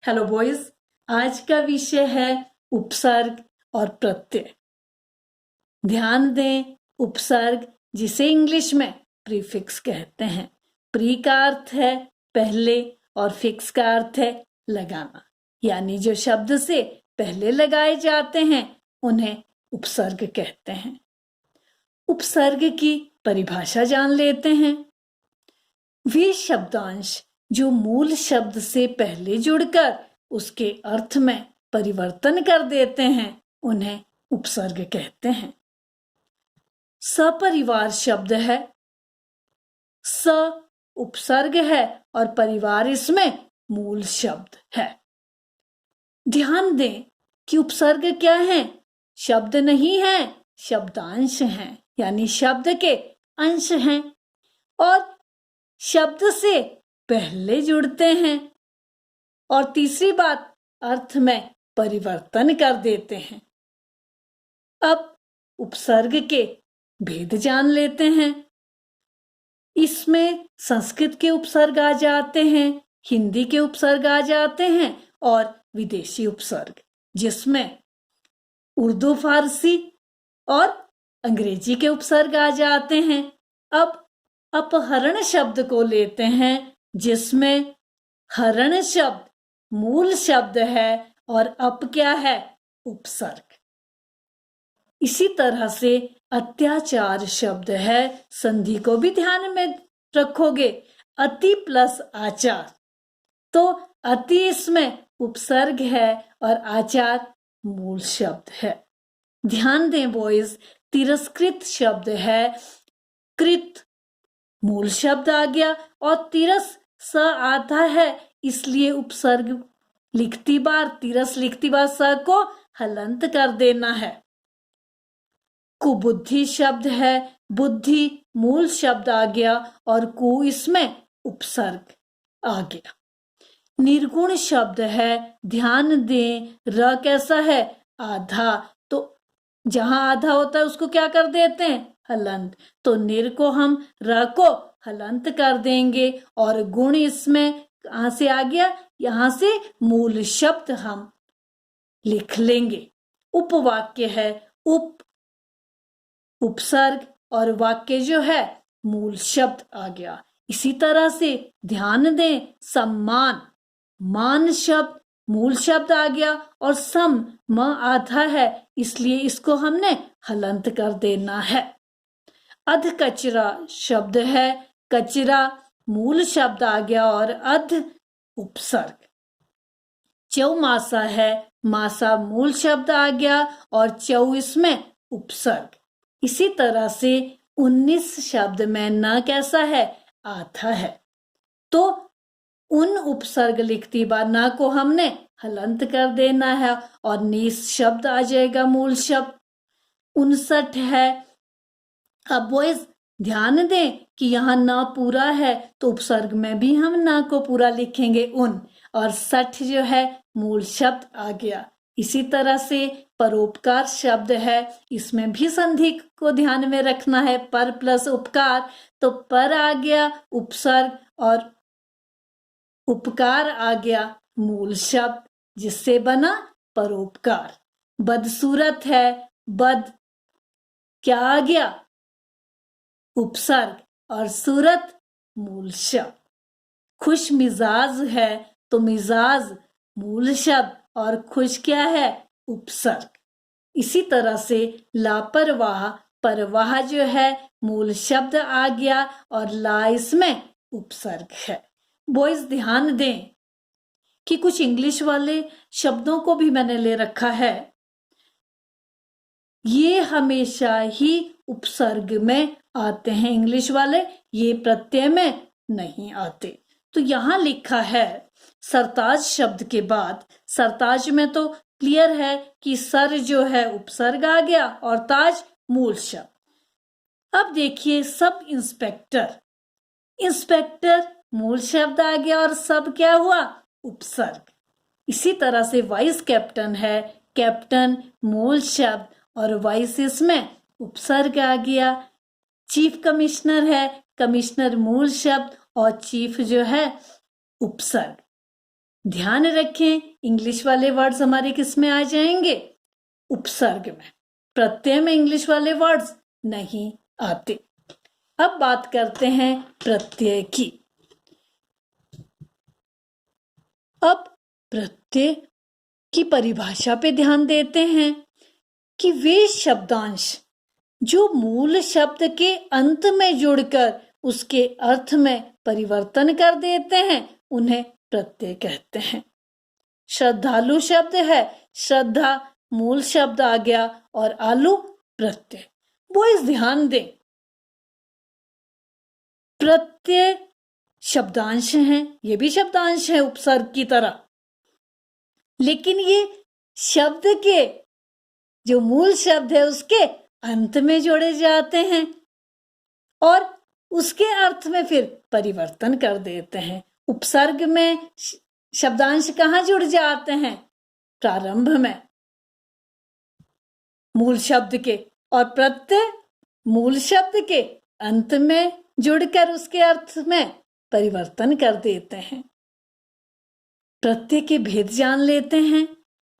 Hello boys, आज का विषय है उपसर्ग और प्रत्यय। ध्यान दें, उपसर्ग जिसे इंग्लिश में प्रीफिक्स कहते हैं। प्री का अर्थ है पहले और फिक्स का अर्थ है लगाना, यानी जो शब्द से पहले लगाए जाते हैं उन्हें उपसर्ग कहते हैं। उपसर्ग की परिभाषा जान लेते हैं। वे शब्दांश जो मूल शब्द से पहले जुड़कर उसके अर्थ में परिवर्तन कर देते हैं उन्हें उपसर्ग कहते हैं। सपरिवार शब्द है, स उपसर्ग है और परिवार इसमें मूल शब्द है। ध्यान दें कि उपसर्ग क्या है? शब्द नहीं है, शब्दांश हैं, यानी शब्द के अंश हैं और शब्द से पहले जुड़ते हैं। और तीसरी बात, अर्थ में परिवर्तन कर देते हैं। अब उपसर्ग के भेद जान लेते हैं। इसमें संस्कृत के उपसर्ग आ जाते हैं, हिंदी के उपसर्ग आ जाते हैं और विदेशी उपसर्ग, जिसमें उर्दू, फारसी और अंग्रेजी के उपसर्ग आ जाते हैं। अब अपहरण शब्द को लेते हैं, जिसमें हरण शब्द मूल शब्द है और अप क्या है? उपसर्ग। इसी तरह से अत्याचार शब्द है, संधि को भी ध्यान में रखोगे, अति प्लस आचार, तो अति इसमें उपसर्ग है और आचार मूल शब्द है। ध्यान दें बॉयज, तिरस्कृत शब्द है, कृत मूल शब्द आ गया और तिरस स आता है, इसलिए उपसर्ग लिखती बार, तिरस लिखती बार स को हलंत कर देना है। कुबुद्धि शब्द है, बुद्धि मूल शब्द आ गया और कु इसमें उपसर्ग आ गया। निर्गुण शब्द है, ध्यान दें, र कैसा है? आधा, तो जहां आधा होता है उसको क्या कर देते हैं? हलंत। तो निर को हम र को हलंत कर देंगे और गुण इसमें कहां से आ गया? यहां से मूल शब्द हम लिख लेंगे। उपवाक्य है, उप उपसर्ग और वाक्य जो है मूल शब्द आ गया। इसी तरह से ध्यान दें, सम्मान मान शब्द मूल शब्द आ गया और सम म आधा है, इसलिए इसको हमने हलंत कर देना है। अध कचरा शब्द है, कचरा मूल शब्द आ गया और अध उपसर्ग। चौमासा है, मासा मूल शब्द आ गया और चौ इसमें उपसर्ग। इसी तरह से 19 शब्द में न कैसा है? आधा है, तो उन उपसर्ग लिखती बार ना को हमने हलंत कर देना है और निस शब्द आ जाएगा मूल शब्द। 59 है। अब बॉयज ध्यान दें कि यहाँ ना पूरा है, तो उपसर्ग में भी हम ना को पूरा लिखेंगे उन, और 60 जो है मूल शब्द आ गया। इसी तरह से परोपकार शब्द है, इसमें भी संधि को ध्यान में रखना है, पर प्लस उपकार, तो पर आ गया उपसर्ग और उपकार आ गया मूल शब्द, जिससे बना परोपकार। बदसूरत है, बद क्या आ गया? उपसर्ग और सूरत मूल शब्द। खुश मिजाज है, तो मिजाज मूल शब्द और खुश क्या है? उपसर्ग। इसी तरह से लापरवाह, परवाह जो है मूल शब्द आ गया और ला इसमें उपसर्ग है। बॉयज ध्यान दें कि कुछ इंग्लिश वाले शब्दों को भी मैंने ले रखा है, ये हमेशा ही उपसर्ग में आते हैं इंग्लिश वाले, ये प्रत्यय में नहीं आते। तो यहां लिखा है सरताज शब्द के बाद, सरताज में तो क्लियर है कि सर जो है उपसर्ग आ गया और ताज मूल शब्द। अब देखिए सब इंस्पेक्टर, इंस्पेक्टर मूल शब्द आ गया और सब क्या हुआ? उपसर्ग। इसी तरह से वाइस कैप्टन है, कैप्टन मूल शब्द और वाइस इसमें उपसर्ग आ गया। चीफ कमिश्नर है, कमिश्नर मूल शब्द और चीफ जो है उपसर्ग। ध्यान रखें, इंग्लिश वाले वर्ड्स हमारे किस में आ जाएंगे? उपसर्ग में। प्रत्यय में इंग्लिश वाले वर्ड्स नहीं आते। अब बात करते हैं प्रत्यय की। अब प्रत्यय की परिभाषा पे ध्यान देते हैं कि वे शब्दांश जो मूल शब्द के अंत में जुड़कर उसके अर्थ में परिवर्तन कर देते हैं उन्हें प्रत्यय कहते हैं। श्रद्धालु शब्द है, श्रद्धा मूल शब्द आ गया और आलू प्रत्यय। वो इस ध्यान दें, प्रत्यय शब्दांश हैं, ये भी शब्दांश है उपसर्ग की तरह, लेकिन ये शब्द के जो मूल शब्द है उसके अंत में जोड़े जाते हैं और उसके अर्थ में फिर परिवर्तन कर देते हैं। उपसर्ग में शब्दांश कहाँ जुड़ जाते हैं? प्रारंभ में मूल शब्द के, और प्रत्यय मूल शब्द के अंत में जुड़कर उसके अर्थ में परिवर्तन कर देते हैं। प्रत्यय के भेद जान लेते हैं,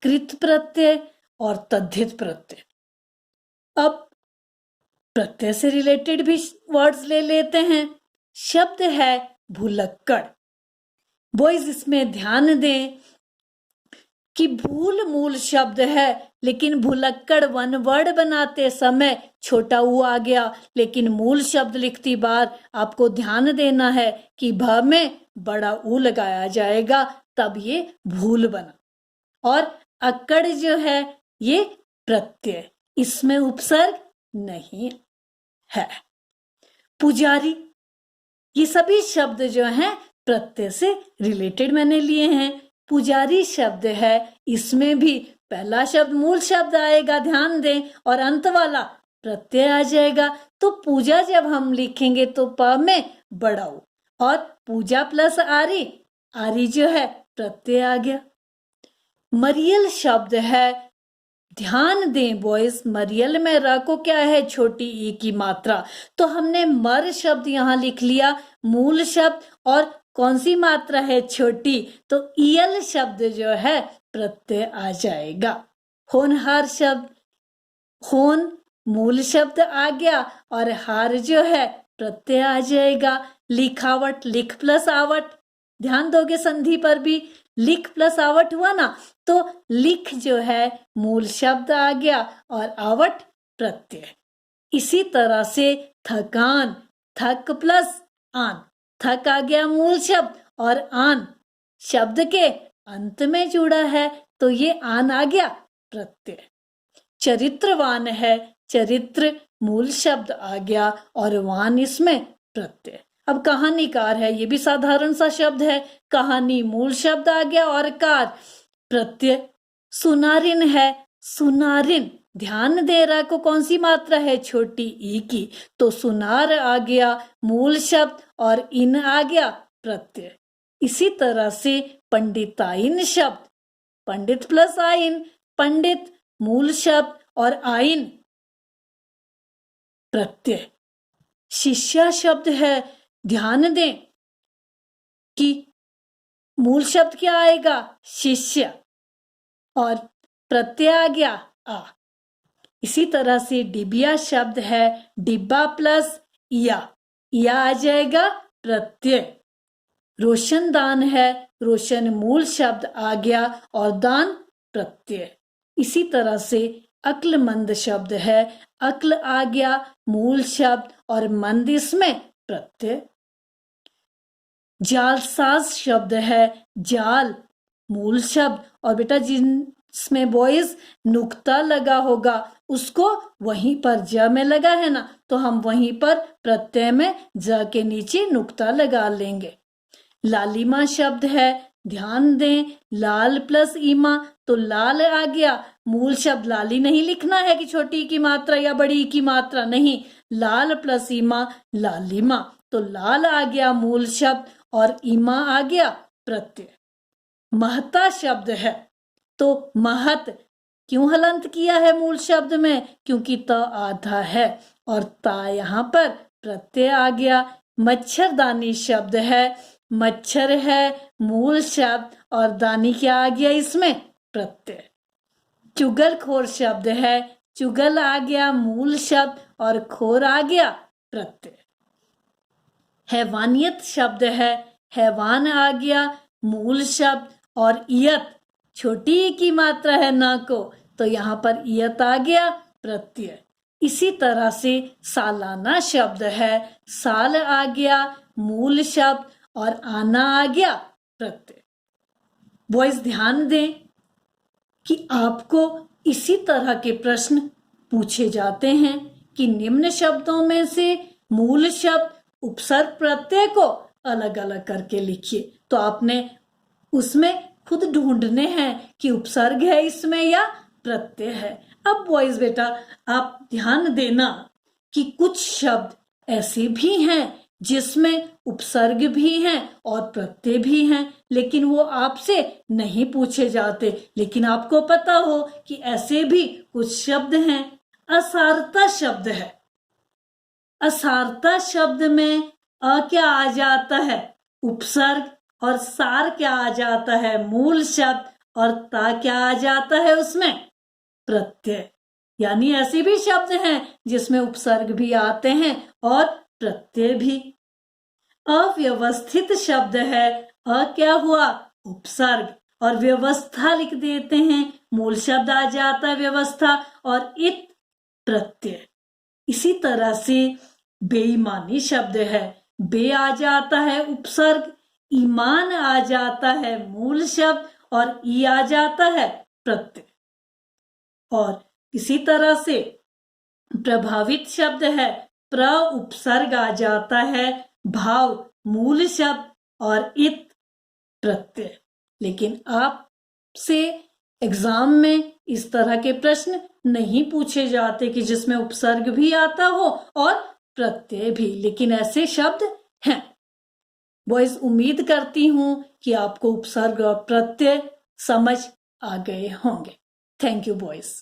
कृत प्रत्यय और तद्धित प्रत्यय। अब प्रत्यय से रिलेटेड भी वर्ड्स ले लेते हैं। शब्द है भुलक्कड़। बॉयज इसमें ध्यान दें कि भूल मूल शब्द है, लेकिन भुलक्कड़ वन वर्ड बनाते समय छोटा ऊ आ गया, लेकिन मूल शब्द लिखती बार आपको ध्यान देना है कि भ में बड़ा ऊ लगाया जाएगा, तब ये भूल बना। और अक्कड़ जो है ये प्रत्यय, इसमें उपसर्ग नहीं है। पुजारी, ये सभी शब्द जो हैं प्रत्यय से रिलेटेड मैंने लिए हैं। पुजारी शब्द है, इसमें भी पहला शब्द मूल शब्द आएगा, ध्यान दें, और अंत वाला प्रत्यय आ जाएगा। तो पूजा जब हम लिखेंगे तो प में बड़ा ऊ, और पूजा प्लस आरी, आरी जो है प्रत्यय आ गया। मरियल शब्द है, ध्यान दें बॉयज, मरियल में र को क्या है? छोटी ई की मात्रा, तो हमने मर शब्द यहाँ लिख लिया मूल शब्द, और कौन सी मात्रा है? छोटी, तो ईयल शब्द जो है प्रत्यय आ जाएगा। होनहार शब्द, होन मूल शब्द आ गया और हार जो है प्रत्यय आ जाएगा। लिखावट, लिख प्लस आवट, ध्यान दोगे संधि पर भी, लिख प्लस आवट हुआ ना, तो लिख जो है मूल शब्द आ गया और आवट प्रत्यय। इसी तरह से थकान, थक प्लस आन, थक आ गया मूल शब्द और आन शब्द के अंत में जुड़ा है, तो ये आन आ गया प्रत्यय। चरित्रवान है, चरित्र मूल शब्द आ गया और वान इसमें प्रत्यय। अब कहानीकार है, ये भी साधारण सा शब्द है, कहानी मूल शब्द आ गया और कार प्रत्यय। सुनारिन है, सुनारिन, ध्यान दे रहा को कौन सी मात्रा है? छोटी ई की, तो सुनार आ गया मूल शब्द और इन आ गया प्रत्यय। इसी तरह से पंडिताइन शब्द, पंडित प्लस आइन, पंडित मूल शब्द और आइन प्रत्यय। शिष्या शब्द है, ध्यान दें कि मूल शब्द क्या आएगा? शिष्य, और प्रत्यय आ गया आ। इसी तरह से डिबिया शब्द है, डिब्बा प्लस या आ जाएगा प्रत्यय। रोशनदान है, रोशन मूल शब्द आ गया और दान प्रत्यय। इसी तरह से अक्लमंद शब्द है, अक्ल आ गया मूल शब्द और मंद इसमें प्रत्यय। जालसाज शब्द है, जाल मूल शब्द, और बेटा जिसमें बॉयज नुक्ता लगा होगा उसको वहीं पर ज में लगा है ना, तो हम वहीं पर प्रत्यय में ज के नीचे नुक्ता लगा लेंगे। लालिमा शब्द है, ध्यान दें, लाल प्लस ईमा, तो लाल आ गया मूल शब्द। लाली नहीं लिखना है कि छोटी ई की मात्रा या बड़ी ई की मात्रा, नहीं, लाल प्लस ईमा लालिमा, तो लाल आ गया मूल शब्द और ईमा आ गया प्रत्यय। महता शब्द है, तो महत क्यों हलंत किया है मूल शब्द में? क्योंकि त आधा है और ता यहाँ पर प्रत्यय आ गया। मच्छरदानी शब्द है, मच्छर है मूल शब्द और दानी क्या आ गया इसमें? प्रत्यय। चुगलखोर शब्द है, चुगल आ गया मूल शब्द और खोर आ गया प्रत्यय। हैवानियत शब्द है, हैवान आ गया मूल शब्द और इयत छोटी ई की मात्रा है न को, तो यहाँ पर इयत आ गया प्रत्यय। इसी तरह से सालाना शब्द है, साल आ गया मूल शब्द और आना आ गया प्रत्यय। बॉयज ध्यान दें कि आपको इसी तरह के प्रश्न पूछे जाते हैं कि निम्न शब्दों में से मूल शब्द उपसर्ग प्रत्यय को अलग अलग करके लिखिए। तो आपने उसमें खुद ढूंढने हैं कि उपसर्ग है इसमें या प्रत्यय है। अब बॉयज बेटा आप ध्यान देना कि कुछ शब्द ऐसे भी हैं जिसमें उपसर्ग भी हैं और प्रत्यय भी हैं, लेकिन वो आपसे नहीं पूछे जाते। लेकिन आपको पता हो कि ऐसे भी कुछ शब्द हैं। असारता शब्द है, असारता शब्द में अ क्या आ जाता है? उपसर्ग, और सार क्या आ जाता है? मूल शब्द, और ता क्या आ जाता है उसमें? प्रत्यय। यानी ऐसे भी शब्द हैं जिसमें उपसर्ग भी आते हैं और प्रत्यय भी। अव्यवस्थित शब्द है, अ क्या हुआ? उपसर्ग, और व्यवस्था लिख देते हैं, मूल शब्द आ जाता है व्यवस्था और इत प्रत्यय। इसी तरह से बेईमानी शब्द है, बे आ जाता है उपसर्ग, ईमान आ जाता है मूल शब्द और ई आ जाता है प्रत्यय। और इसी तरह से प्रभावित शब्द है, प्र उपसर्ग आ जाता है, भाव मूल शब्द और इत प्रत्यय। लेकिन आपसे एग्जाम में इस तरह के प्रश्न नहीं पूछे जाते कि जिसमें उपसर्ग भी आता हो और प्रत्यय भी, लेकिन ऐसे शब्द हैं। बॉयज उम्मीद करती हूं कि आपको उपसर्ग और प्रत्यय समझ आ गए होंगे। Thank you boys.